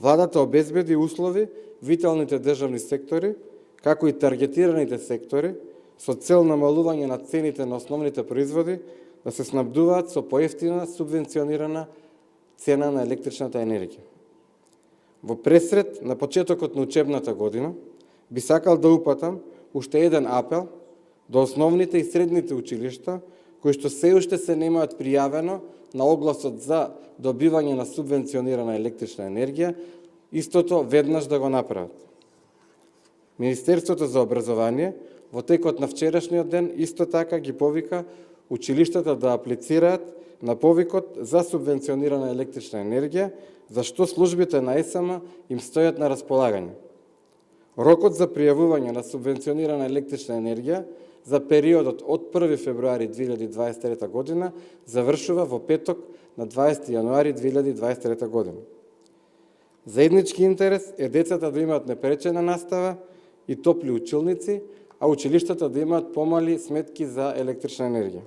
Владата обезбеди услови виталните државни сектори, како и таргетираните сектори, со цел намалување на цените на основните производи, да се снабдуваат со поевтина субвенционирана цена на електричната енергија. Во пресред на почетокот на учебната година, би сакал да упатам уште еден апел до основните и средните училишта, кои што се уште се немаат пријавено на огласот за добивање на субвенционирана електрична енергија, истото веднаш да го направат. Министерството за образование во текот на вчерашниот ден исто така ги повика училиштата да аплицираат на повикот за субвенционирана електрична енергија, за што службите на ЕСМ им стојат на располагање. Рокот за пријавување на субвенционирана електрична енергија за периодот од 1 февруари 2023 година завршува во петок на 20 јануари 2023 година. Заеднички интерес е децата да имаат непречена настава и топли училници, а училиштата да имаат помали сметки за електрична енергија.